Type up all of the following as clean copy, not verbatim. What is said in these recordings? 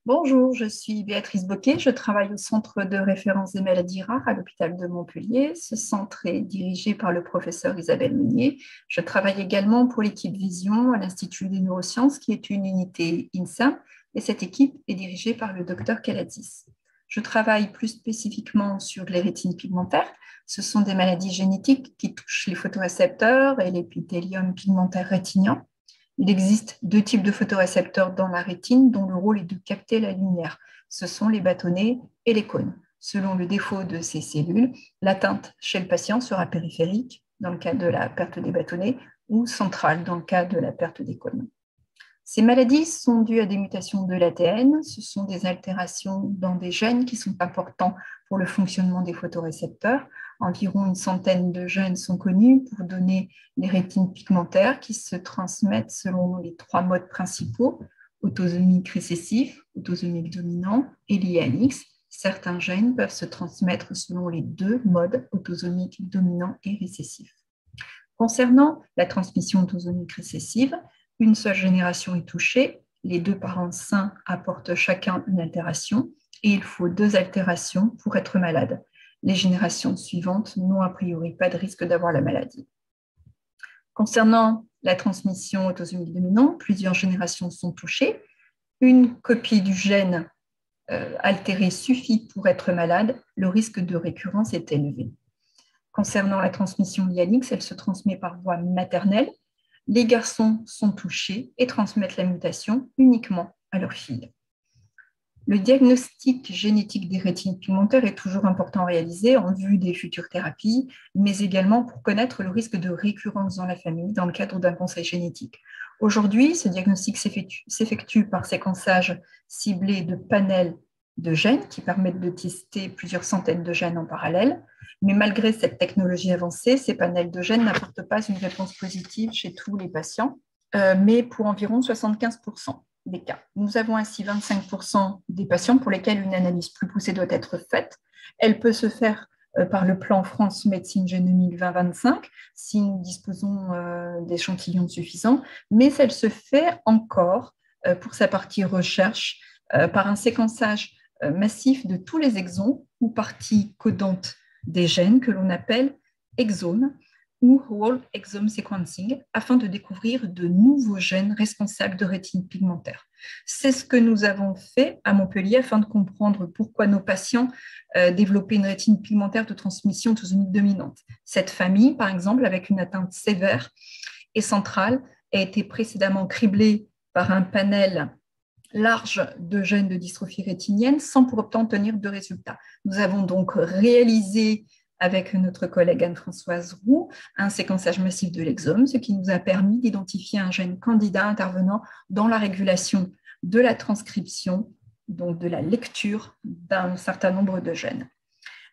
Bonjour, je suis Béatrice Boquet, je travaille au Centre de référence des maladies rares à l'hôpital de Montpellier. Ce centre est dirigé par le professeur Isabelle Meunier. Je travaille également pour l'équipe Vision à l'Institut des neurosciences, qui est une unité INSA, et cette équipe est dirigée par le docteur Kaladis. Je travaille plus spécifiquement sur les rétines pigmentaires. Ce sont des maladies génétiques qui touchent les photorécepteurs et l'épithélium pigmentaire rétinien. Il existe deux types de photorécepteurs dans la rétine dont le rôle est de capter la lumière. Ce sont les bâtonnets et les cônes. Selon le défaut de ces cellules, l'atteinte chez le patient sera périphérique dans le cas de la perte des bâtonnets ou centrale dans le cas de la perte des cônes. Ces maladies sont dues à des mutations de l'ADN. Ce sont des altérations dans des gènes qui sont importants pour le fonctionnement des photorécepteurs. Environ une centaine de gènes sont connus pour donner les rétines pigmentaires qui se transmettent selon les trois modes principaux, autosomique récessif, autosomique dominant et l'IALX. Certains gènes peuvent se transmettre selon les deux modes, autosomique dominant et récessif. Concernant la transmission autosomique récessive, une seule génération est touchée, les deux parents sains apportent chacun une altération et il faut deux altérations pour être malade. Les générations suivantes n'ont a priori pas de risque d'avoir la maladie. Concernant la transmission autosomique dominante, plusieurs générations sont touchées. Une copie du gène altéré suffit pour être malade, le risque de récurrence est élevé. Concernant la transmission IALX, elle se transmet par voie maternelle. Les garçons sont touchés et transmettent la mutation uniquement à leurs filles. Le diagnostic génétique des rétines pigmentaires est toujours important à réaliser en vue des futures thérapies, mais également pour connaître le risque de récurrence dans la famille dans le cadre d'un conseil génétique. Aujourd'hui, ce diagnostic s'effectue par séquençage ciblé de panels de gènes qui permettent de tester plusieurs centaines de gènes en parallèle. Mais malgré cette technologie avancée, ces panels de gènes n'apportent pas une réponse positive chez tous les patients, mais pour environ 75% des cas. Nous avons ainsi 25% des patients pour lesquels une analyse plus poussée doit être faite. Elle peut se faire par le plan France Médecine Génomique 2025 si nous disposons d'échantillons suffisants, mais elle se fait encore pour sa partie recherche par un séquençage massif de tous les exons ou parties codantes des gènes que l'on appelle exomes ou whole exome sequencing afin de découvrir de nouveaux gènes responsables de rétine pigmentaire. C'est ce que nous avons fait à Montpellier afin de comprendre pourquoi nos patients développaient une rétine pigmentaire de transmission autosomique dominante. Cette famille, par exemple, avec une atteinte sévère et centrale, a été précédemment criblée par un panel large de gènes de dystrophie rétinienne sans pour autant obtenir de résultats. Nous avons donc réalisé avec notre collègue Anne-Françoise Roux un séquençage massif de l'exome, ce qui nous a permis d'identifier un gène candidat intervenant dans la régulation de la transcription, donc de la lecture d'un certain nombre de gènes.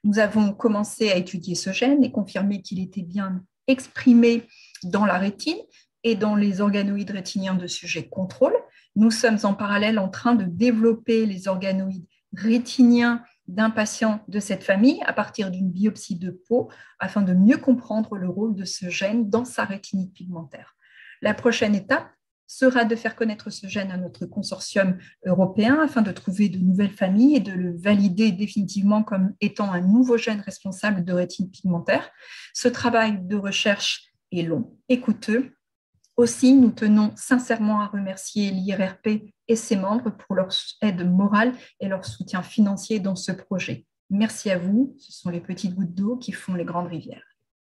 Nous avons commencé à étudier ce gène et confirmé qu'il était bien exprimé dans la rétine et dans les organoïdes rétiniens de sujets contrôle. Nous sommes en parallèle en train de développer les organoïdes rétiniens d'un patient de cette famille à partir d'une biopsie de peau afin de mieux comprendre le rôle de ce gène dans sa rétinite pigmentaire. La prochaine étape sera de faire connaître ce gène à notre consortium européen afin de trouver de nouvelles familles et de le valider définitivement comme étant un nouveau gène responsable de rétine pigmentaire. Ce travail de recherche est long et coûteux. Aussi, nous tenons sincèrement à remercier l'IRRP et ses membres pour leur aide morale et leur soutien financier dans ce projet. Merci à vous, ce sont les petites gouttes d'eau qui font les grandes rivières.